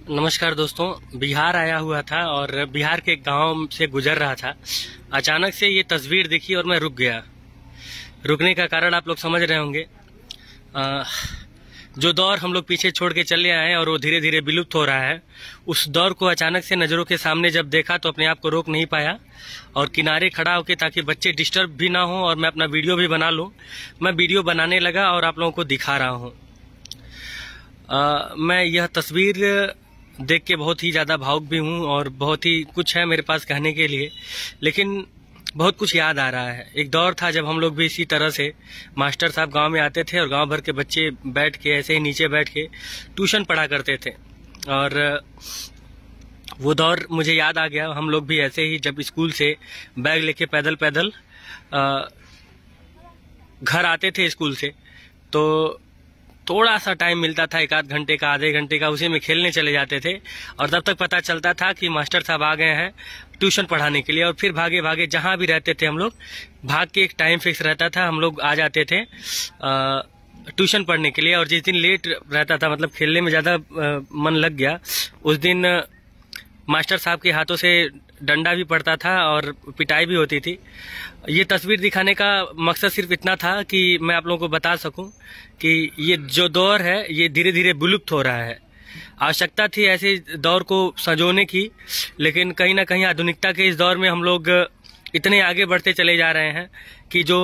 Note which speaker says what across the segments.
Speaker 1: नमस्कार दोस्तों, बिहार आया हुआ था और बिहार के गांव से गुजर रहा था। अचानक से ये तस्वीर दिखी और मैं रुक गया। रुकने का कारण आप लोग समझ रहे होंगे। जो दौर हम लोग पीछे छोड़ के चले आए और वो धीरे धीरे विलुप्त हो रहा है, उस दौर को अचानक से नज़रों के सामने जब देखा तो अपने आप को रोक नहीं पाया और किनारे खड़ा होकर, ताकि बच्चे डिस्टर्ब भी ना हो और मैं अपना वीडियो भी बना लूँ, मैं वीडियो बनाने लगा और आप लोगों को दिखा रहा हूँ। मैं यह तस्वीर देख के बहुत ही ज़्यादा भावुक भी हूँ और बहुत ही कुछ है मेरे पास कहने के लिए, लेकिन बहुत कुछ याद आ रहा है। एक दौर था जब हम लोग भी इसी तरह से मास्टर साहब गांव में आते थे और गांव भर के बच्चे बैठ के ऐसे ही नीचे बैठ के ट्यूशन पढ़ा करते थे, और वो दौर मुझे याद आ गया। हम लोग भी ऐसे ही जब स्कूल से बैग लेके पैदल पैदल घर आते थे स्कूल से, तो थोड़ा सा टाइम मिलता था, एक आध घंटे का, आधे घंटे का, उसी में खेलने चले जाते थे और तब तक पता चलता था कि मास्टर साहब आ गए हैं ट्यूशन पढ़ाने के लिए। और फिर भागे भागे जहाँ भी रहते थे हम लोग, भाग के एक टाइम फिक्स रहता था, हम लोग आ जाते थे ट्यूशन पढ़ने के लिए। और जिस दिन लेट रहता था, मतलब खेलने में ज़्यादा मन लग गया, उस दिन मास्टर साहब के हाथों से डंडा भी पड़ता था और पिटाई भी होती थी। ये तस्वीर दिखाने का मकसद सिर्फ इतना था कि मैं आप लोगों को बता सकूं कि ये जो दौर है ये धीरे धीरे विलुप्त हो रहा है। आवश्यकता थी ऐसे दौर को संजोने की, लेकिन कहीं ना कहीं आधुनिकता के इस दौर में हम लोग इतने आगे बढ़ते चले जा रहे हैं कि जो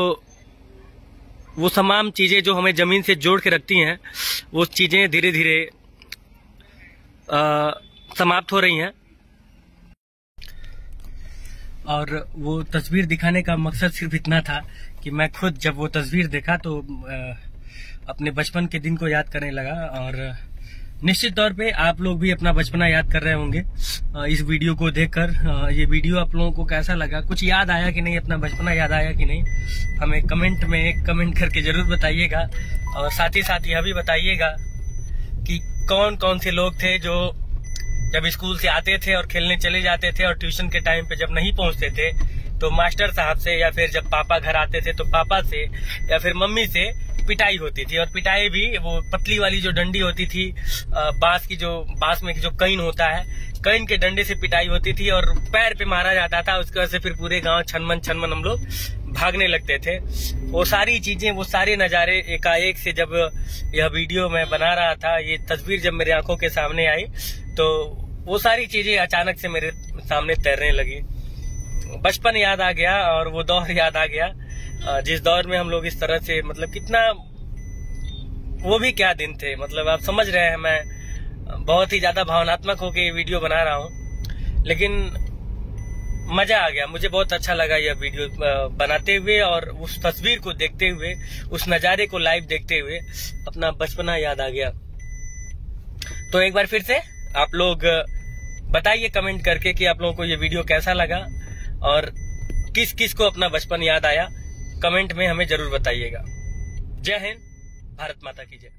Speaker 1: वो तमाम चीज़ें जो हमें ज़मीन से जोड़ के रखती हैं, वो चीज़ें धीरे धीरे समाप्त हो रही हैं। और वो तस्वीर दिखाने का मकसद सिर्फ इतना था कि मैं खुद जब वो तस्वीर देखा तो अपने बचपन के दिन को याद करने लगा। और निश्चित तौर पे आप लोग भी अपना बचपना याद कर रहे होंगे इस वीडियो को देखकर। ये वीडियो आप लोगों को कैसा लगा, कुछ याद आया कि नहीं, अपना बचपना याद आया कि नहीं, हमें कमेंट में एक कमेंट करके जरूर बताइएगा। और साथ ही साथ यह भी बताइएगा कि कौन कौन से लोग थे जो जब स्कूल से आते थे और खेलने चले जाते थे और ट्यूशन के टाइम पे जब नहीं पहुंचते थे तो मास्टर साहब से, या फिर जब पापा घर आते थे तो पापा से या फिर मम्मी से पिटाई होती थी। और पिटाई भी वो पतली वाली जो डंडी होती थी, बांस में जो कैन होता है, कैन के डंडे से पिटाई होती थी और पैर पे मारा जाता था। उसके वजह से फिर पूरे गांव छनमन छनमन हम लोग भागने लगते थे। वो सारी चीजें, वो सारे नज़ारे एकाएक से जब यह वीडियो मैं बना रहा था, ये तस्वीर जब मेरे आंखों के सामने आई, तो वो सारी चीजें अचानक से मेरे सामने तैरने लगी। बचपन याद आ गया और वो दौर याद आ गया जिस दौर में हम लोग इस तरह से, मतलब कितना, वो भी क्या दिन थे। मतलब आप समझ रहे हैं, मैं बहुत ही ज्यादा भावनात्मक होकर ये वीडियो बना रहा हूँ, लेकिन मजा आ गया। मुझे बहुत अच्छा लगा यह वीडियो बनाते हुए और उस तस्वीर को देखते हुए, उस नज़ारे को लाइव देखते हुए अपना बचपना याद आ गया। तो एक बार फिर से आप लोग बताइए कमेंट करके कि आप लोगों को ये वीडियो कैसा लगा और किस किस को अपना बचपन याद आया। कमेंट में हमें जरूर बताइएगा। जय हिंद, भारत माता की जय।